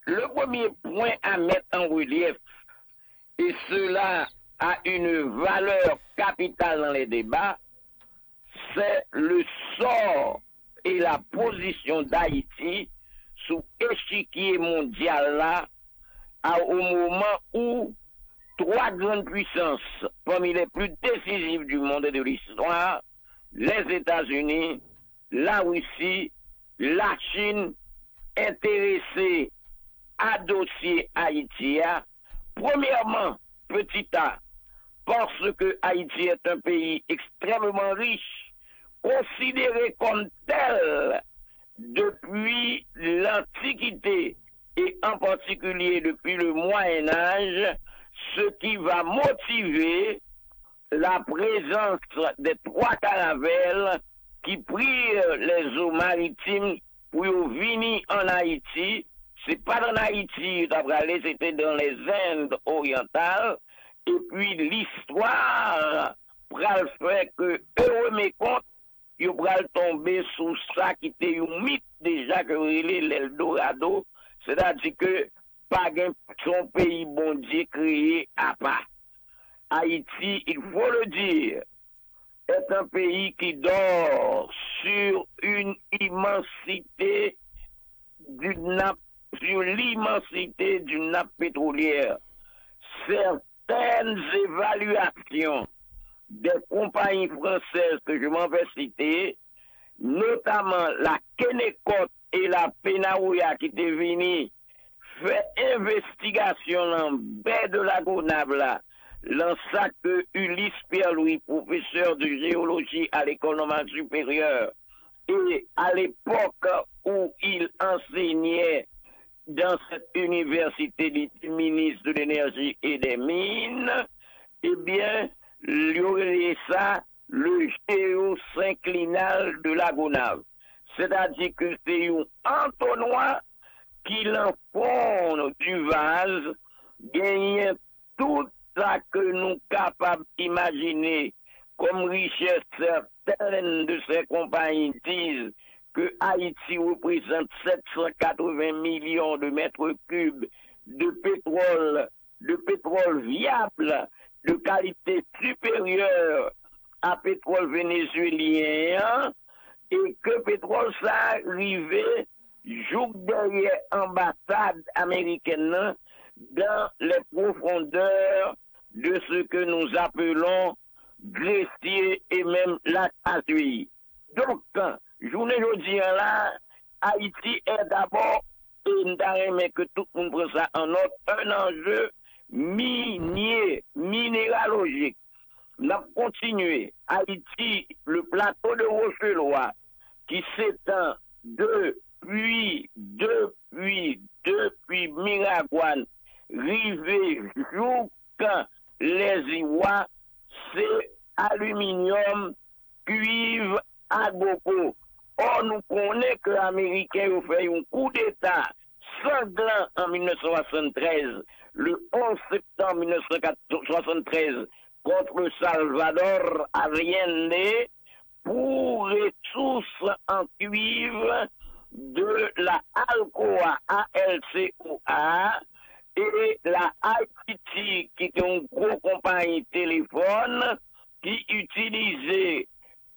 le premier point à mettre en relief, et cela a une valeur capitale dans les débats, c'est le sort et la position d'Haïti sous échiquier mondial là, au moment où trois grandes puissances parmi les plus décisives du monde et de l'histoire, les États-Unis, la Russie, la Chine, intéressés à dossier Haïti. Premièrement, petit A, parce que Haïti est un pays extrêmement riche, considéré comme tel depuis l'Antiquité et en particulier depuis le Moyen Âge, ce qui va motiver la présence des trois caravelles qui prirent les eaux maritimes pour venir en Haïti. C'est pas dans Haïti, c'était dans les Indes orientales. Et puis l'histoire pral fait que heureux mes comptes, ils pral tomber sous ça qui était un mythe déjà que l'Eldorado, c'est-à-dire que pas son pays bon Dieu créé à part. Haïti, il faut le dire, est un pays qui dort sur une immensité d'une nappe, sur l'immensité d'une nappe pétrolière. Certaines évaluations des compagnies françaises que je m'en vais citer, notamment la Kennecott et la Penaouya qui étaient venues faire investigation dans baie de la Gonable, dans ça que Ulysse Pierre-Louis, professeur de géologie à l'école normale supérieure, et à l'époque où il enseignait dans cette université, il était ministre de l'énergie et des mines, eh bien, il y aurait ça, le géosynclinal de la Gonave. C'est-à-dire que c'est un entonnoir qui l'enfonce du vase, gagne tout ça que nous capables d'imaginer comme richesse. Certaines de ces compagnies disent que Haïti représente 780 millions de mètres cubes de pétrole viable, de qualité supérieure à pétrole vénézuélien, et que pétrole ça arrivait jour derrière ambassade américaine dans les profondeurs de ce que nous appelons Grecier et même la Asie. Donc, journée aujourd'hui là, Haïti est d'abord, mais que tout le monde prend ça en note, un enjeu minier, minéralogique. Nous avons continué. Haïti, le plateau de Rochelois, qui s'étend depuis Miragouane, rivé jusqu'à les Iwa, c'est aluminium, cuivre, agogo. Or, nous connaissons que les Américains ont fait un coup d'État sanglant en 1973, le 11 septembre 1973, contre le Salvador Allende, pour ressources en cuivre de la Alcoa, ALCOA, et la ITT, qui est une grosse compagnie téléphone, qui utilisait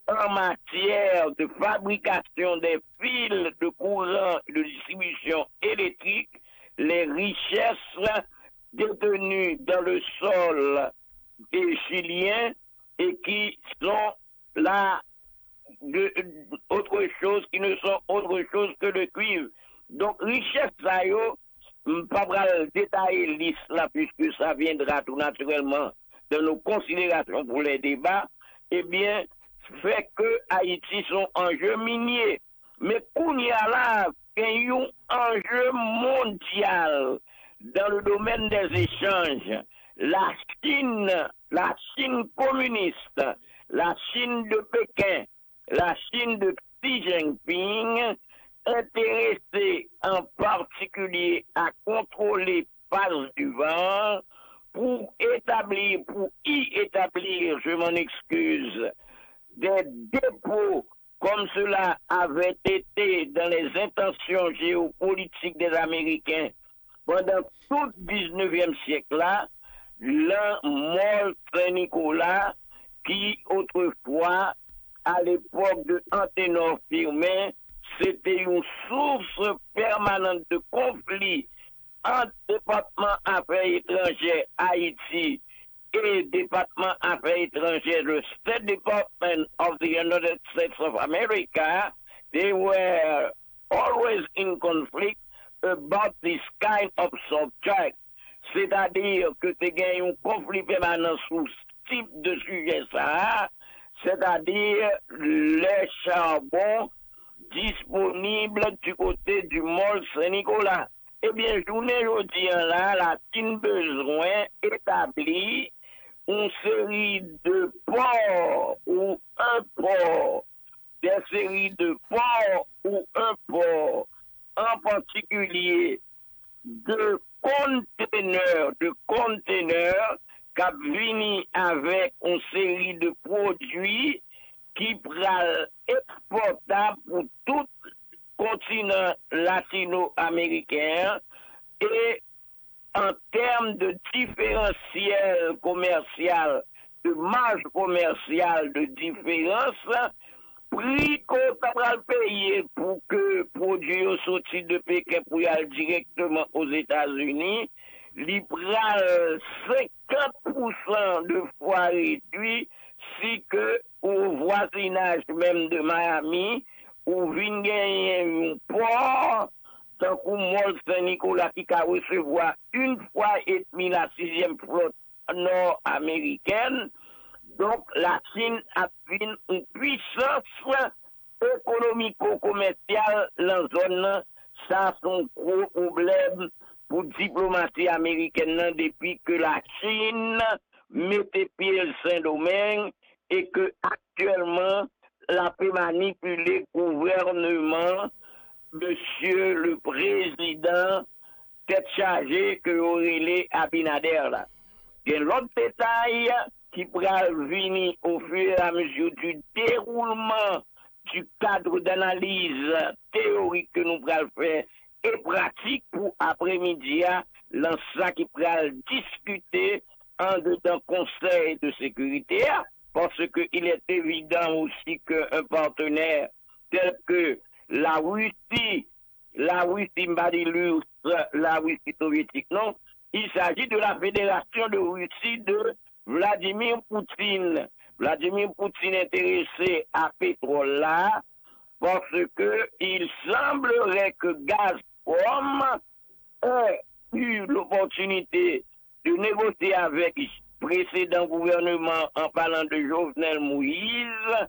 en matière de fabrication des fils de courant et de distribution électrique les richesses détenues dans le sol des Chiliens et qui sont là autre chose, qui ne sont autre chose que le cuivre. Donc, richesse, ça y est, pas détailler liste là, puisque ça viendra tout naturellement de nos considérations pour les débats, eh bien, fait que Haïti sont enjeux miniers. Mais qu'on y a là, il y a un enjeu mondial dans le domaine des échanges. La Chine communiste, la Chine de Pékin, la Chine de Xi Jinping, intéressée en particulier à contrôler passe du vent pour y établir, je m'en excuse, des dépôts comme cela avait été dans les intentions géopolitiques des Américains pendant tout le 19e siècle là, le Mall Saint-Nicolas, qui autrefois, à l'époque de Anténor Firmin, c'était une source permanente de conflits entre département affaires étrangères Haïti et département affaires étrangères, the State Department of the United States of America, they were always in conflict about this kind of subject. C'est-à-dire que tu as un conflit permanent sous ce type de sujet ça, c'est-à-dire les charbons disponibles du côté du Mall Saint-Nicolas. Eh bien, journée aujourd'hui là, la TIN besoin établi une série de ports ou un port, des séries de ports ou un port, en particulier de conteneurs qui viennent avec une série de produits qui pourraient exportables pour tout continent latino-américain et en termes de différentiel commercial, de marge commerciale de différence, prix qu'on va payer pour que produit sorti de Pékin pour y aller directement aux États-Unis, il prend 50% de fois réduit si que au voisinage même de Miami, ou vient gagner un port, tant que Mall Saint-Nicolas qui a recevoir une fois et demie la 6e flotte nord-américaine. Donc, la Chine a une puissance économico-commerciale dans la zone. Ça, son gros problème pour la diplomatie américaine depuis que la Chine mettait pied le Saint-Domingue et que actuellement, la peut manipuler le gouvernement, monsieur le président, tête chargée que Aurélie Abinader là. Et l'autre détail qui pourra venir au fur et à mesure du déroulement du cadre d'analyse théorique que nous pourrons faire et pratique pour après-midi, dans ça qui pourra discuter en dedans Conseil de sécurité. Parce qu'il est évident aussi qu'un partenaire tel que la Russie soviétique, non, il s'agit de la Fédération de Russie de Vladimir Poutine. Vladimir Poutine est intéressé à pétrole là, parce que il semblerait que Gazprom ait eu l'opportunité de négocier avec précédent gouvernement en parlant de Jovenel Moïse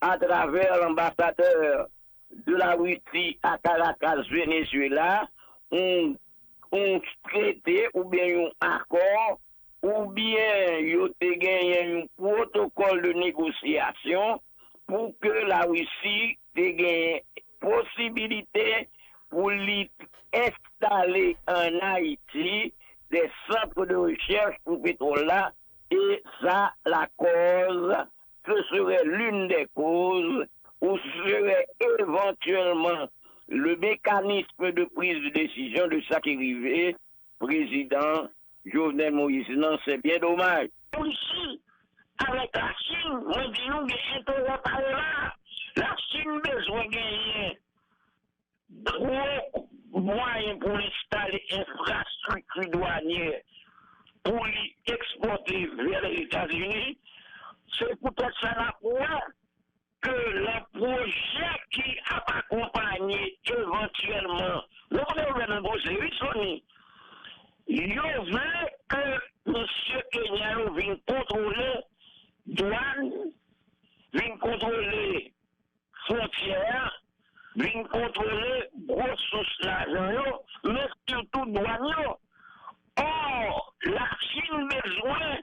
à travers l'ambassadeur de la Russie à Caracas, Venezuela, un traité ou bien un accord ou bien il y a gagné un protocole de négociation pour que la Russie ait gagné possibilité pour l'installer en Haïti des centres de recherche pour pétrole là, et ça, la cause, ce serait l'une des causes, ou serait éventuellement le mécanisme de prise de décision de ça qui arrivait, président Jovenel Moïse. Non, c'est bien dommage. Ici, avec la Chine, on dit nous, là, la Chine besoin de gagner gros moyens pour installer infrastructure douanière pour exporter vers les États-Unis. C'est peut-être ça la fois que le projet qui a accompagné éventuellement le gouvernement Sony, il veut que M. Kenya vienne contrôler douane, vienne contrôler frontières, vienne contrôler grosses sources d'argent, mais surtout douane. Or, la Chine besoin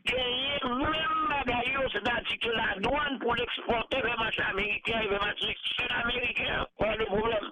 gagner même bagaille, c'est-à-dire que la douane pour l'exporter vers le marché américain et vers le marché sud-américain, pas de problème.